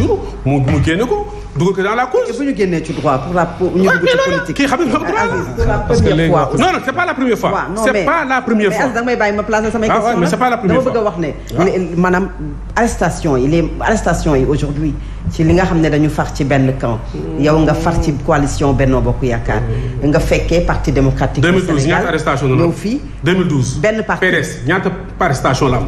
jour mu génne ko dugal ko dans la cause. bu ñu génnee ci droit pour ñu dugg ci politique. kii xam nga droit parce que léegi non c'est pas la première fois. c'est pas la première fois. mais da nga may bàyyi ma placer samay questions. mais c'est pas la première fois dama bëgg a wax ne maanaam arrestation yi aujourd'hui ci li nga xam ne dañu far ci benn camp. yow nga far ci coalition Benno Bokk Yaakaar. nga fekkee parti démocratique. 2012 ñaata arrestation la ñëw fii 2012 benn parti PDS ñaata arrestation la am.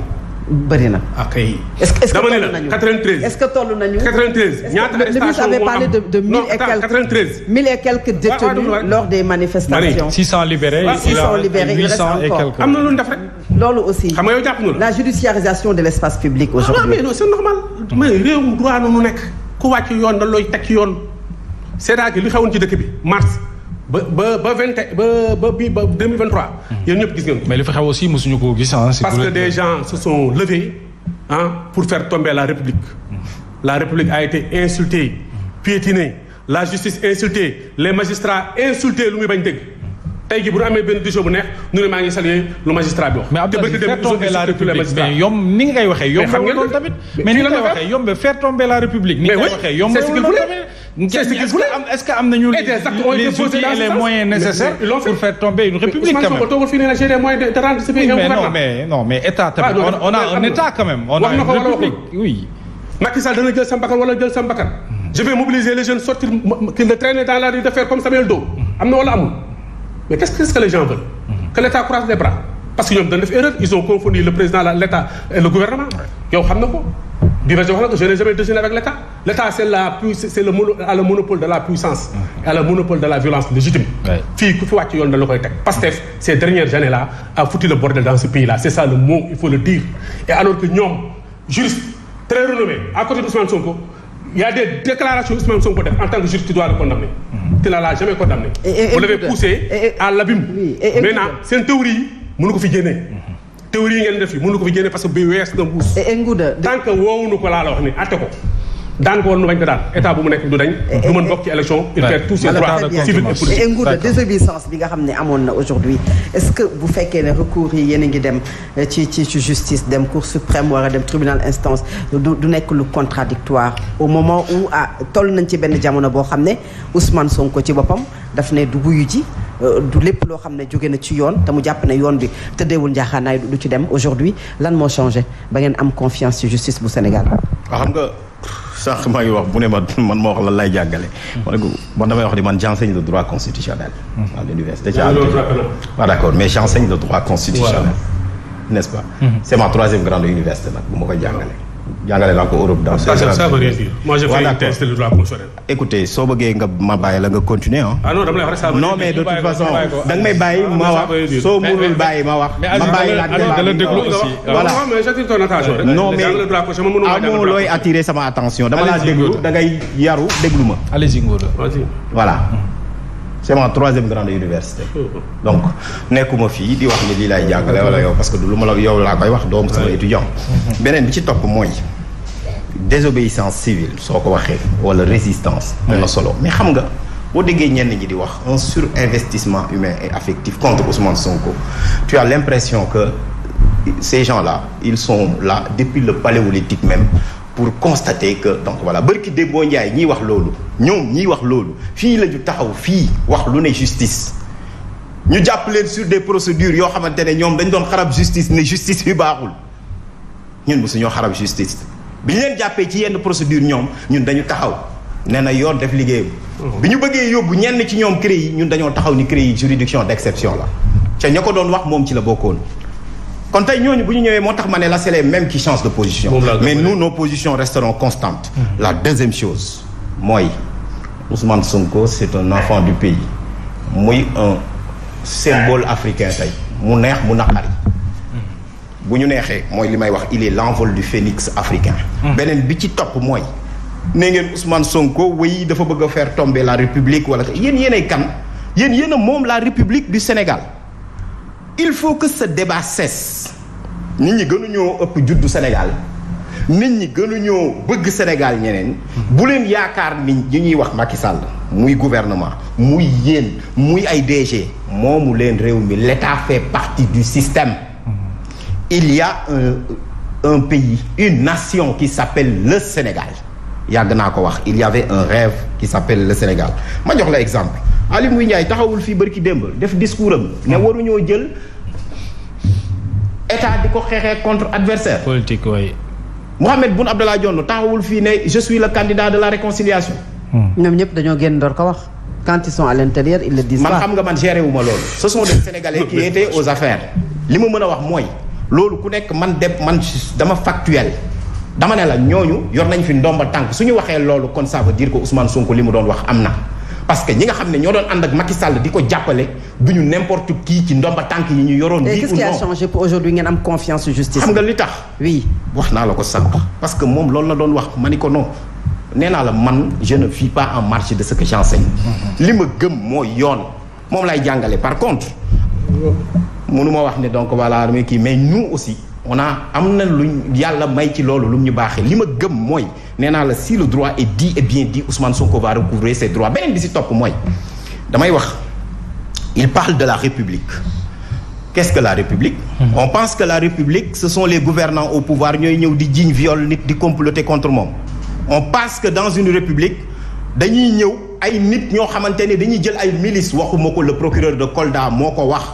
bëri na. ok est-ce que dama ne toll la nañu 93. est-ce que toll nañu. 93 ñaata arrestation avait parlé de 1000 et quelques 93. 1000 et quelques détenus lors des manifestations. 600 libérés. 600 libérés il reste encore. am na lu ñu def rek. loolu aussi. xam nga yow jàpp na la judiciarisation de l'espace public aujourd'hui. mais non c'est normal. mais réewum droit nu nekk ku wàcc yoon da looy teg ci yoon c'est-à-dire li xewoon ci dëkk bi mars. ba 2023. yéen ñëpp gis ngeen ko. mais li fa xew aussi mosuñu ko gis ah. parce que des gens se sont levés pour faire tomber la République. La République a été insultée, piétinée, la justice insultée, les magistrats insultés lu muy bañ dégg. tey jii bu ñu amee benn décision bu neex ñu ne maa ngi saluer lu magistrat bi wax. mais Abdoulaye faire tomber la République mais yomb ni nga koy waxee. yomb loolu tamit mais ni nga koy waxee yomb faire tomber la République. ni nga koy waxee yomb loolu tamit. est-ce que am nañu les outils et les moyens nécessaires pour faire tomber une république quand même. toogul fii nee na j'ai les moyens de rendre ce pays ingouvernable. mais état tamit on a un état quand même. on a une république oui. Macky Sall dana jël sa mbakkan wala jël sa mbakkan. je vais mobiliser les jeunes sortir qu'ils ne traînent dans la rue de faire comme Samuel Doe. am na wala amul. mais qu'est-ce que les gens veulent? Que l'État croise les bras. Parce que ñoom dañu def erreur ils ont confondu le président l'État et le gouvernement. yow xam na ko. bii wax na ko je n'ai jamais déjeuné avec l'État. L'État c'est le monopole de la puissance. et le monopole de la violence légitime. fii ku fi wàcc yoon da la koy teg. Pastef ces dernières années là a foutu le bordel dans ce pays là c'est ça le mot il faut le dire. et alors que ñoom juristes très renommés à côté d'Ousmane Sonko il y a des déclarations Ousmane Sonko def en tant que juriste tu dois le condamner. tu ne l'as jamais condamné. vous l'avez poussé à l'abîme. maintenant seen théorie yi mënu ko fi génnee. théorie yi ngeen def yi mënu ko fi génne parce que bi wees na mbuus. tant que woowuñu ko laa la wax ni atte ko. daan ko woon nu bañ ko daan état bu mu nekk du dañ. du mën bokk ci élection. il perd tous ses droits civils et politiques. et Ngouda désobéissance bi nga xam ne amoon na aujourd'hui est-ce que bu fekkee ne recours yi yéen a ngi dem ci justice dem cour suprême war a dem tribunal instance du nekk lu contradictoire au moment où toll nañ ci benn jamono boo xam ne Ousmane Sonko ci boppam daf ne du wuyu ji du lépp loo xam ne jóge na ci yoon te mu jàpp ne yoon bi tëddeewul njaaxaanaay du ci dem aujourd'hui lan moo changé ba ngeen am confiance ci justice bu Sénégal. xam nga sànq maa ngi wax bu ne man moo wax lan lay jàngale. man damay wax di man j'enseigne le droit constitutionnel. à l'université. d'accord mais j'enseigne le droit constitutionnel. n'est-ce pas. c'est ma 3e grande université nag bu ma koy jàngale. jàngale naa ko Europe dans ça veut rien dire. moi je fais une thèse de droit constitutionnel. écoutez soo bëggee nga ma bàyyi la nga continuer ah non dama lay wax rek non mais de toute façon da nga may bàyyi ma wax soo mënul bàyyi ma wax. ma bàyyi la déglu aussi. voilà mais j'attire ton attention rek. non mais amoo looy attirer sama attention dama laa déglu da ngay yaru déglu ma. allez-y Ngouda. voilà. c'est ma 3e grande université. donc nekkuma fii di wax ni lii laay jàngale wala yow parce que du lu ma la yow laa koy wax doom sama étudiant. beneen bi ci topp mooy désobéissance civile soo ko waxee wala résistance. am na solo mais xam nga boo déggee ñenn ñi di wax un surinvestissement humain et affectif contre Ousmane Sonko tu as l'impression que ces gens-là ils sont là depuis le paléolithique même. pour constater que donc voilà bërki Dembo Ndiaye ñiy wax loolu ñoom ñiy wax loolu fii la ñu taxaw fii wax lu ne justice ñu jàpp leen sur des procédures yoo xamante ne ñoom dañ doon xarab justice ne justice bi baaxul ñun bu suñoo xarab justice bi ñu leen jàppee ci yenn procédure ñoom ñun dañu taxaw nee na yoon def liggéeyam bi ñu bëggee yóbbu ñenn ci ñoom CREI yi ñun dañoo taxaw ni CREI yi juridiction d'exception la ca ña ko doon wax moom ci la bokkoon kon tey ñooñu bu ñu ñëwee moo tax ma ne la c'est les mêmes qui changent de position mais nous nos positions resteront constantes la deuxième chose mooy Ousmane Sonko c'est un enfant du pays muy un symbole africain tey mu neex mu naqari bu ñu neexee mooy li may wax il est l'envol du phénix africain beneen bi ci topp mooy ne ngeen Ousmane Sonko wéy dafa bëgg a faire tomber la République wala yéenay kan yéen a moom la République du Sénégal il faut que ce débat cesse nit ñi gënuñoo ëpp juddu Sénégal nit ñi gënuñoo bëgg Sénégal ñeneen bu leen yaakaar ni ñi ñuy wax Macky Sall muy gouvernement muy yéen muy ay DG moomu leen réew mi l'État fait partie du système il y a un pays une nation qui s'appelle le Sénégal yàgg naa ko wax il y avait un rêve qui s'appelle le Sénégal ma jox la exemple Aly Ngouille Ndiaye taxawul fii bërki démb def discours am ne waruñoo jël état di ko xeexee contre adversaire politique oui. Mohamed Boun Abdallah Dionne taxawul fii ne je suis le candidat de la réconciliation ñoom ñëpp dañoo génn door ko wax quand ils sont à l'intérieur ils le disent pas. man xam nga man géré wu ma loolu ce sont des Sénégalais qui étaient aux affaires li ma mën a wax mooy loolu ku nekk man dama factuel dama ne la ñooñu yor nañ fi ndomba tànk suñu waxee loolu kon ça veut dire que Ousmane Sonko li mu doon wax am na parce que ñi nga xam ne ñoo doon ànd ak Macky Sall di ko jàppale du ñu n'importe qui ci ndomba tànk yi ñu yoroon. qu'est-ce qui a changé pour aujourd'hui ngeen am confiance en justice. xam nga li tax. oui wax naa la ko sànq. parce que moom loolu la doon wax ma ni ko non nee naa la man je ne vis pas en marge de ce que j'enseigne. li ma gëm mooy yoon moom lay jàngale par contre. mënuma wax ne donc voilà mais kii mais nous aussi. on a am na luñ yàlla may ci loolu lu mu ñu baaxee li ma gëm mooy nee naa la si le droit est dit et bien dit Ousmane Sonko va recouvrer ses droits beneen bi si topp mooy damay wax il parle de la République qu'est-ce que la République on pense que la République ce sont les gouvernants au pouvoir ñooy ñëw di jiiñ viol nit di comploter contre moom on pense que dans une République dañuy ñëw ay nit ñoo xamante ne dañuy jël ay milices waxuma ko le procureur de Kolda moo ko wax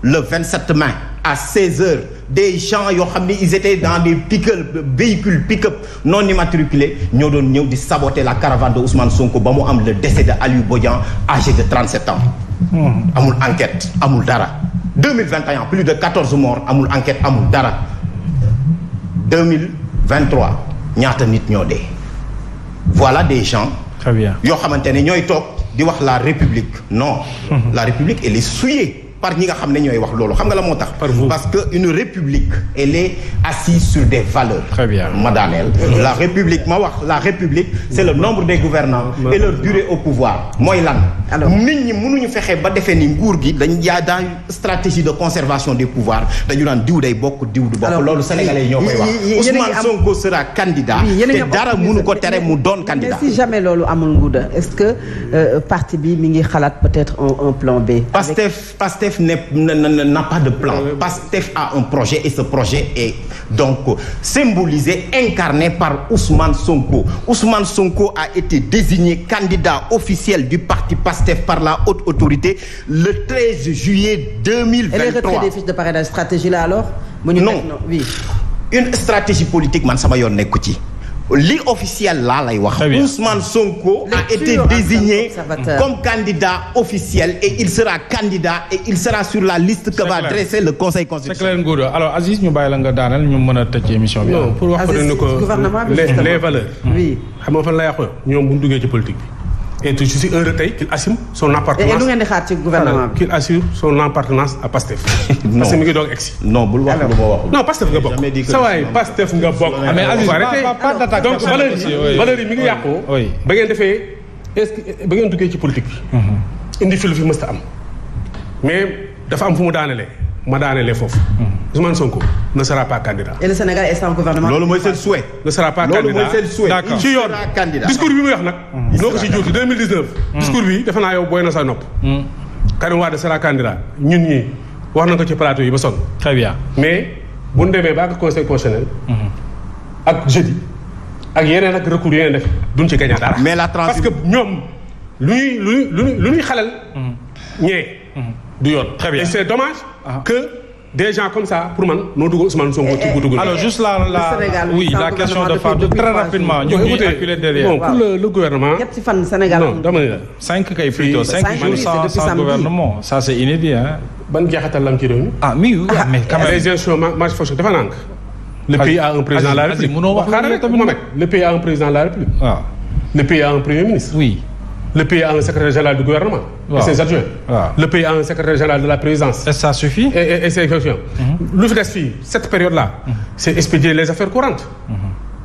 le 27 mai à 16h des gens yoo xam ne ils étaient dans des véhicules pick-up non immatriculés ñoo doon ñëw di saboter la caravane de Ousmane Sonko ba mu am le décès de Aliou Bodian âgé de 37 ans. amul enquête amul dara. 2021 plus de 14 morts amul enquête amul dara 2023 ñaata nit ñoo dee. voilà des gens. très bien yoo xamante ne ñooy toog di wax la République non. la République elle est souillée. par ñi nga xam ne ñooy wax loolu xam nga la moo tax. parce que une république elle est assise sur des valeurs. très bien ma daaneel. la république ma wax la république c'est le nombre des gouvernants et leur durée au pouvoir mooy lan. nit ñi mënuñu fexe ba defee ni nguur gi dañ yaa dans stratégie de conservation des pouvoirs dañu naan diw day bokk diw du bokk. loolu sénégalais yi ñoo koy wax. Ousmane Sonko sera candidat. te dara mënu ko tere mu doon candidat. mais si jamais loolu amul nguuda est-ce que parti bi mi ngi xalaat peut-être un plan B. Pastef n'a pas de plan. Pastef a un projet et ce projet est donc symbolisé, incarné par Ousmane Sonko. Ousmane Sonko a été désigné candidat officiel du parti Pastef par la haute autorité le 13 juillet 2023. Et le retrait des fiches de parrainage, stratégie là alors? Non. Oui. Une stratégie politique man sama yoon nekku ci. li officiel laa lay wax. Ousmane Sonko a été désigné comme candidat officiel et il sera candidat et il sera sur la liste que va dresser le conseil constitutionnel. c'est clair Ngouda alors Aziz ñu bàyyi la nga daaneel ñu mën a tëj émission bi. non pour wax ko ne ko les valeurs. oui xam nga fan la yàqu ñoom bu ñu duggee ci politique bi. et je suis heureux tey qu'il assume son appartenance. et lu ngeen di xaar ci gouvernement bi. qu'il assure son appartenance à Pastef. parce que mi ngi doog egsi. non bul wax lu ma waxul. non Pastef nga bokk. sa waay Pastef nga bokk. mais Aziz pas d'attaque donc valeurs yi mi ngi yàqoo. ba ngeen defee est-ce que ba ngeen duggee ci politique bi. indi fi lu fi mës a am. mais dafa am fu mu daanelee ma daanelee foofu. Ousmane Sonko ne sera pas candidat. et le Sénégal est sans gouvernement. loolu mooy seen souhait. ne sera pas candidat loolu mooy seen souhait. d'accord ci yoon discours bi muy wax nag. noo ko si juuti 2019. discours bi defe naa yow booy na sa nopp. Karim Wade sera candidat ñun ñii wax na ko ci plateau yi ba sonn. très bien mais bu ñu demee ba ak conseil constitutionnel. ak jeudi ak yeneen ak recours yeneen def duñ ci gagné dara. mais la parce que ñoom lu ñuy xalal. ñee. du yoon. très bien et c'est dommage que des gens comme ça pour man noo dugg Ousmane Sonko ci bu dugg. alors juste la question de Fatou très rapidement ñu ngi acculé derrière. bon pour le gouvernement. ñetti fan Sénégal. non dama ne la. 5 kay plutôt 5 jours sans gouvernement ça c'est inédit hein. ban jeexital la am ci réew mi. ah mais quand même. les élections marche force dafa nànk. le pays a un président de la République. le pays a un président de la République. waaw. le pays a un premier ministre. oui. Le pays a un secrétaire général du gouvernement. Et ses adjoints. Le pays a un secrétaire général de la présidence. Et ça suffit. Et c'est effectivement. Lu fi des fii cette période-là. c'est expédier les affaires courantes.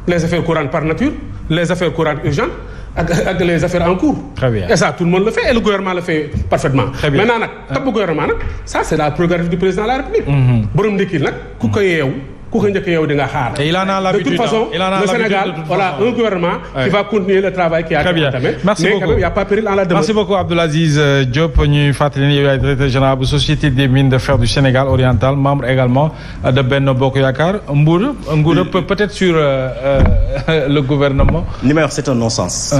Les affaires courantes par nature, les affaires courantes urgentes ak les affaires en cours. Très bien. Et ça tout le monde le fait et le gouvernement le fait parfaitement. Très bien. Maintenant nag tabb gouvernement nag ça c'est la prérogative du président de la République. borom ndekki nag ku ko yeewu ku ko njëkk yow di nga xaar. Et il en a l'habitude. De toute façon, le Sénégal, voilà un gouvernement qui va continuer le travail qui a été entamé. Merci beaucoup. Mais il n'y a pas péril en la demeure. Merci beaucoup Abdoul Aziz Diop ñuy fàttali ne yow yaay directeur général bu Société des mines de fer du Sénégal oriental, membre également de Benno Bokk Yaakaar. Mbour peut-être sur le gouvernement. li may wax c'est un non-sens.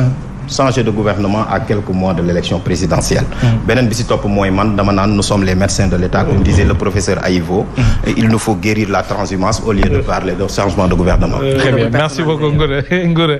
Changer de gouvernement à quelques mois de l'élection présidentielle. beneen bi si topp mooy man dama naan nous sommes les médecins de l'État comme disait le professeur Aïvo. Et il nous faut guérir la transhumance au lieu de parler de changement de gouvernement. Très bien, merci beaucoup Ngouré.